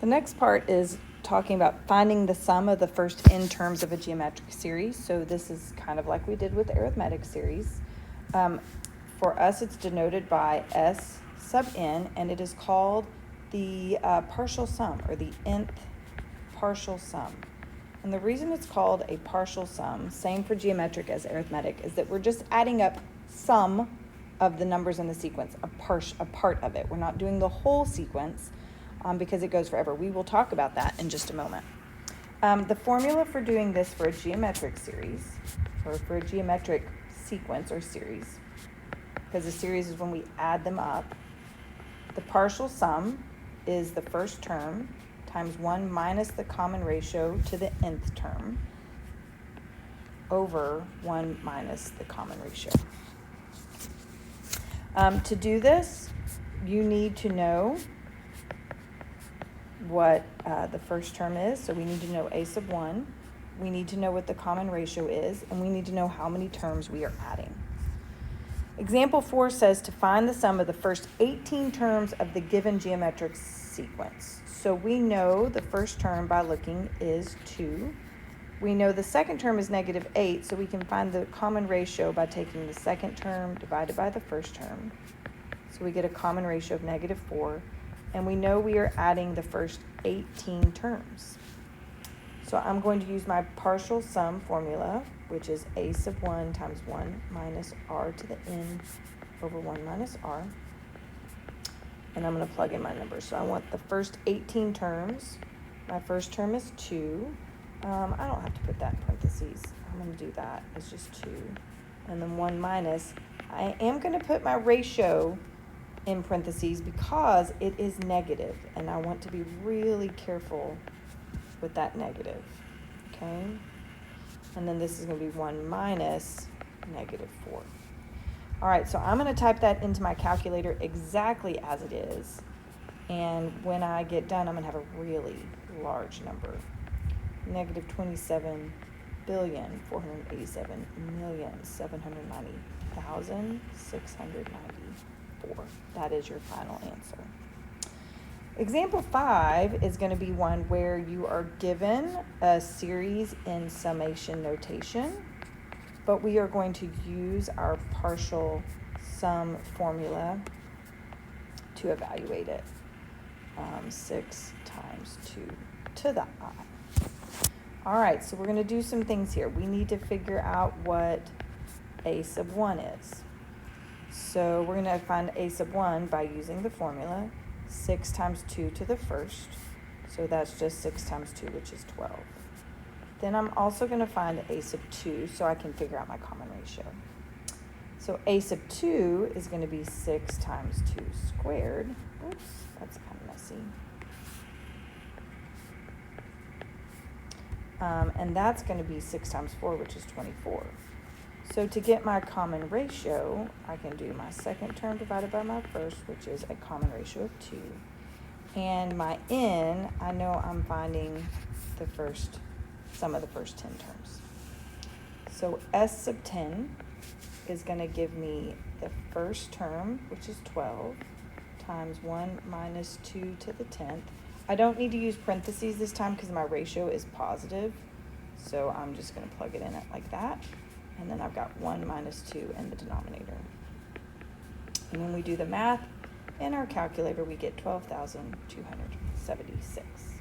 The next part is talking about finding the sum of the first n terms of a geometric series. So this is kind of like we did with the arithmetic series. For us, it's denoted by S sub n, and it is called the partial sum, or the nth partial sum. And the reason it's called a partial sum, same for geometric as arithmetic, is that we're just adding up some of the numbers in the sequence, a part of it. We're not doing the whole sequence because it goes forever. We will talk about that in just a moment. The formula for doing this for a geometric series, or for a geometric sequence or series, because a series is when we add them up, the partial sum is the first term times 1 minus the common ratio to the nth term over 1 minus the common ratio. To do this, you need to know what the first term is. So we need to know a sub 1. We need to know what the common ratio is, and we need to know how many terms we are adding. Example 4 says to find the sum of the first 18 terms of the given geometric sequence. So we know the first term by looking is 2. We know the second term is negative 8, so we can find the common ratio by taking the second term divided by the first term. So we get a common ratio of negative 4. And we know we are adding the first 18 terms. So I'm going to use my partial sum formula, which is a sub 1 times 1 minus r to the n over 1 minus r. And I'm going to plug in my numbers. So I want the first 18 terms. My first term is 2. I don't have to put that in parentheses. I'm going to do that. It's just 2. And then 1 minus. I am going to put my ratio in parentheses because it is negative, and I want to be really careful with that negative, okay? And then this is going to be 1 minus negative 4. All right, so I'm going to type that into my calculator exactly as it is, and when I get done, I'm going to have a really large number. Negative 27,487,790,694. That is your final answer. Example 5 is going to be one where you are given a series in summation notation, but we are going to use our partial sum formula to evaluate it. 6 times 2 to the I. All right, so we're going to do some things here. We need to figure out what a sub 1 is. So we're going to find a sub 1 by using the formula, 6 times 2 to the first. So that's just 6 times 2, which is 12. Then I'm also going to find a sub 2 so I can figure out my common ratio. So a sub 2 is going to be 6 times 2 squared. Oops, that's kind of messy. And that's going to be 6 times 4, which is 24. So to get my common ratio, I can do my second term divided by my first, which is a common ratio of 2. And my n, I know I'm finding the sum of the first 10 terms. So S sub 10 is going to give me the first term, which is 12, times 1 minus 2 to the 10th. I don't need to use parentheses this time because my ratio is positive. So I'm just going to plug it in like that. And then I've got 1 minus 2 in the denominator. And when we do the math in our calculator, we get 12,276.